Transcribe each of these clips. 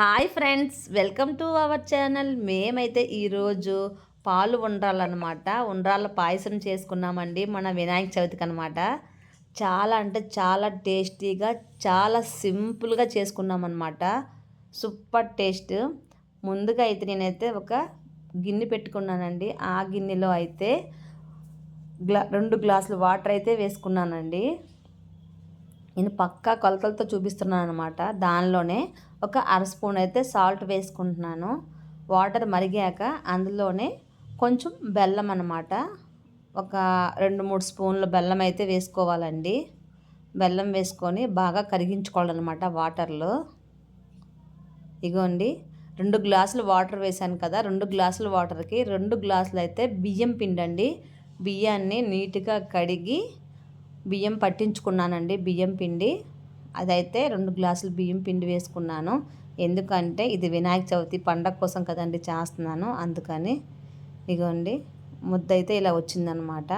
Hi friends, welcome to our channel. మేమైతే ఈరోజు పాలు ఉండ్రాలన్నమాట, ఉండ్రాళ్ళ పాయసం చేసుకున్నామండి మన వినాయక చవితికి అనమాట. చాలా అంటే చాలా టేస్టీగా, చాలా సింపుల్గా చేసుకున్నామన్నమాట. Super taste. ముందుగా అయితే నేనైతే ఒక గిన్నె పెట్టుకున్నానండి. ఆ గిన్నెలో అయితే 2 గ్లాసులు వాటర్ అయితే వేసుకున్నానండి. నేను పక్కా కొలతలతో చూపిస్తున్నాను అనమాట. దానిలోనే ఒక అర స్పూన్ అయితే సాల్ట్ వేసుకుంటున్నాను. వాటర్ మరిగాక అందులోనే కొంచెం బెల్లం అన్నమాట. ఒక 2-3 స్పూన్ల బెల్లం అయితే వేసుకోవాలండి. బెల్లం వేసుకొని బాగా కరిగించుకోవాలన్నమాట వాటర్లో. ఇగోండి, 2 గ్లాసులు వాటర్ వేసాను కదా. 2 గ్లాసుల వాటర్కి 2 గ్లాసులు అయితే బియ్యం పిండి అండి. బియ్యాన్ని నీట్గా కడిగి బియ్యం పట్టించుకున్నానండి. బియ్యం పిండి అదైతే 2 గ్లాసులు బియ్యం పిండి వేసుకున్నాను. ఎందుకంటే ఇది వినాయక చవితి పండగ కోసం కదండి చేస్తున్నాను, అందుకని. ఇగోండి, ముద్ద అయితే ఇలా వచ్చిందనమాట.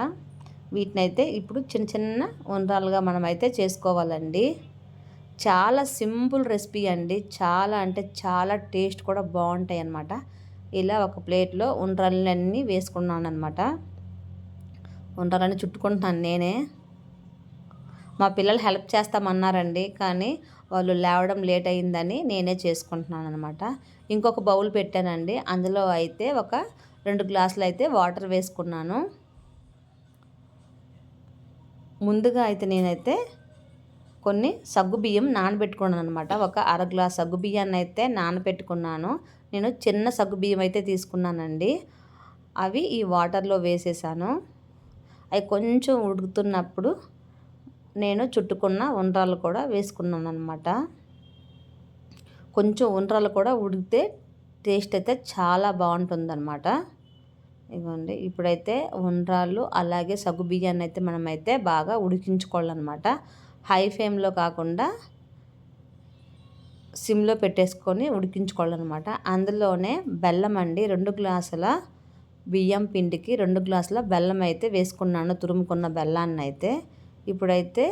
వీటినైతే ఇప్పుడు చిన్న చిన్న ఉండ్రాలుగా మనమైతే చేసుకోవాలండి. చాలా సింపుల్ రెసిపీ అండి. చాలా అంటే చాలా టేస్ట్ కూడా బాగుంటాయి అన్నమాట. ఇలా ఒక ప్లేట్లో ఉండ్రాలన్నీ వేసుకున్నాను అనమాట. ఉండ్రాలన్నీ చుట్టుకుంటున్నాను నేనే. మా పిల్లలు హెల్ప్ చేస్తామన్నారండి, కానీ వాళ్ళు లేవడం లేట్ అయిందని నేనే చేసుకుంటున్నాను అనమాట. ఇంకొక బౌల్ పెట్టానండి. అందులో అయితే ఒక 2 గ్లాసులు అయితే వాటర్ వేసుకున్నాను. ముందుగా అయితే నేనైతే కొన్ని సగ్గుబియ్యం నానబెట్టుకున్నాను అనమాట. ఒక అర గ్లాస్ సగ్గుబియ్యాన్ని అయితే నానబెట్టుకున్నాను. నేను చిన్న సగ్గుబియ్యం అయితే తీసుకున్నానండి. అవి ఈ వాటర్లో వేసేసాను. అవి కొంచెం ఉడుకుతున్నప్పుడు నేను చుట్టుకున్న ఉండ్రాలు కూడా వేసుకున్నాను అనమాట. కొంచెం ఉండ్రాలు కూడా ఉడికితే టేస్ట్ అయితే చాలా బాగుంటుందన్నమాట. ఇదిగోండి, ఇప్పుడైతే ఉండ్రాలు అలాగే సగ్గుబియ్యాన్ని అయితే మనమైతే బాగా ఉడికించుకోవాలన్నమాట. హై ఫ్లేమ్లో కాకుండా సిమ్లో పెట్టేసుకొని ఉడికించుకోవాలన్నమాట. అందులోనే బెల్లం అండి, 2 గ్లాసుల బియ్యం పిండికి 2 గ్లాసుల బెల్లం అయితే వేసుకున్నాను, తురుముకున్న బెల్లాన్ని అయితే. ఇప్పుడైతే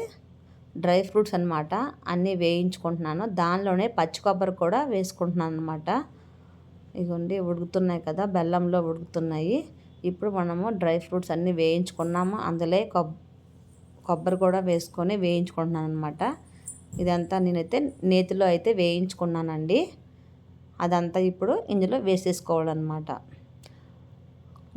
డ్రై ఫ్రూట్స్ అనమాట అన్నీ వేయించుకుంటున్నాను. దానిలోనే పచ్చి కొబ్బరి కూడా వేసుకుంటున్నాను అనమాట. ఇదిగోండి, ఉడుకుతున్నాయి కదా, బెల్లంలో ఉడుకుతున్నాయి. ఇప్పుడు మనము డ్రై ఫ్రూట్స్ అన్నీ వేయించుకున్నాము. అందులో కొబ్బరి కూడా వేసుకొని వేయించుకుంటున్నాను అనమాట. ఇదంతా నేనైతే నేతిలో అయితే వేయించుకున్నానండి. అదంతా ఇప్పుడు ఇందులో వేసేసుకోవాలన్నమాట.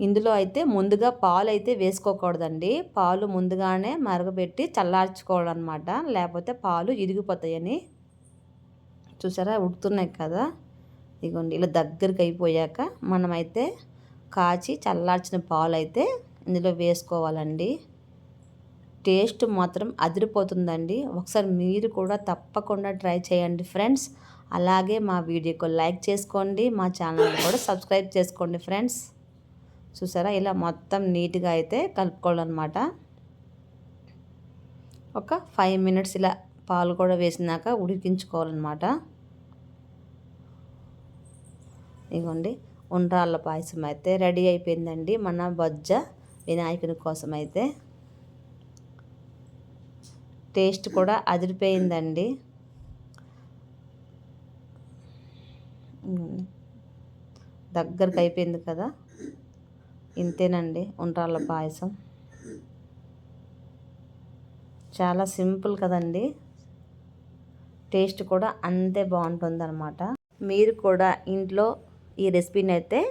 ఇందులో అయితే ముందుగా పాలు అయితే వేసుకోకూడదండి. పాలు ముందుగానే మరగబెట్టి చల్లార్చుకోవాలన్నమాట, లేకపోతే పాలు ఇరిగిపోతాయని. చూసారా, ఉడుకుతున్నాయి కదా. ఇదిగోండి, ఇలా దగ్గరికి అయిపోయాక మనమైతే కాచి చల్లార్చిన పాలు అయితే ఇందులో వేసుకోవాలండి. టేస్ట్ మాత్రం అదిరిపోతుందండి. ఒకసారి మీరు కూడా తప్పకుండా ట్రై చేయండి ఫ్రెండ్స్. అలాగే మా వీడియోకి లైక్ చేసుకోండి, మా ఛానల్ని కూడా సబ్స్క్రైబ్ చేసుకోండి ఫ్రెండ్స్. చూసారా, ఇలా మొత్తం నీట్గా అయితే కలుపుకోవాలన్నమాట. ఒక 5 మినిట్స్ ఇలా పాలు కూడా వేసినాక ఉడికించుకోవాలన్నమాట. ఇదిగోండి, ఉండ్రాళ్ళ పాయసం అయితే రెడీ అయిపోయిందండి మన బొజ్జ వినాయకుని కోసం అయితే. టేస్ట్ కూడా అదిరిపోయిందండి. దగ్గరకు అయిపోయింది కదా. ఇంతేనండి ఉండ్రాళ్ళ పాయసం. చాలా సింపుల్ కదండి. టేస్ట్ కూడా అంతే బాగుంటుందన్నమాట. మీరు కూడా ఇంట్లో ఈ రెసిపీని అయితే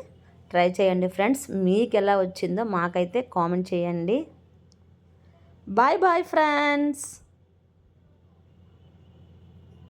ట్రై చేయండి ఫ్రెండ్స్. మీకు ఎలా వచ్చిందో మాకైతే కామెంట్ చేయండి. Bye bye friends.